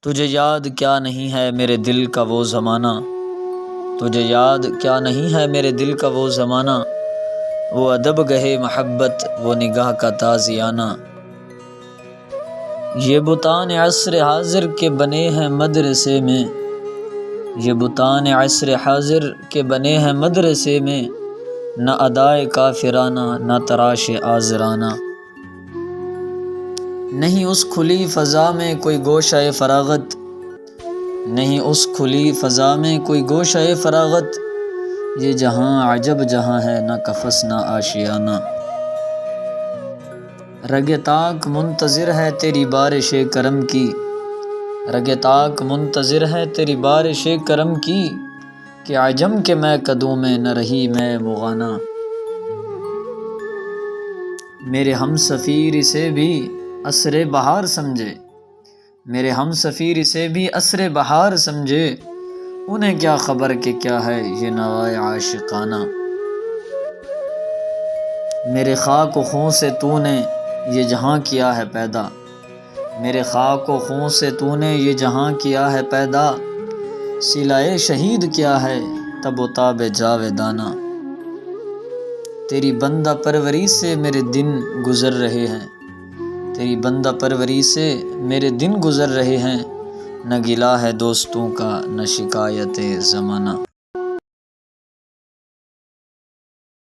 تجھے یاد کیا نہیں ہے میرے دل کا وہ زمانہ، تجھے یاد کیا نہیں ہے میرے دل کا وہ زمانہ، وہ ادب گہے محبت وہ نگاہ کا تازیانہ۔ یہ بتان عصر حاضر کے بنے ہیں مدرسے میں، یہ بتان عصر حاضر کے بنے ہیں مدرسے میں، نہ ادائے کافرانہ نہ تراش آزرانہ۔ نہیں اس کھلی فضا میں کوئی گوشہ فراغت، نہیں اس کھلی فضا میں کوئی گوشہ فراغت، یہ جہاں عجب جہاں ہے نہ قفس نہ آشیانہ۔ رگ طاق منتظر ہے تیری بارش کرم کی، رگ طاق منتظر ہے تیری بارش کرم کی، کہ عجم کے میں قدوں میں نہ رہی میں مغانہ۔ میرے ہم سفیر اسے بھی عصر بہار سمجھے، میرے ہم سفیر اسے بھی عصر بہار سمجھے، انہیں کیا خبر کہ کیا ہے یہ نوائے عاشقانہ۔ میرے خاک و خون سے تو نے یہ جہاں کیا ہے پیدا، میرے خاک و خون سے تو نے یہ جہاں کیا ہے پیدا، صلہ شہید کیا ہے تب و تاب جاویدانہ۔ تیری بندہ پروری سے میرے دن گزر رہے ہیں، تیری بندہ پروری سے میرے دن گزر رہے ہیں، نہ گلہ ہے دوستوں کا نہ شکایت زمانہ۔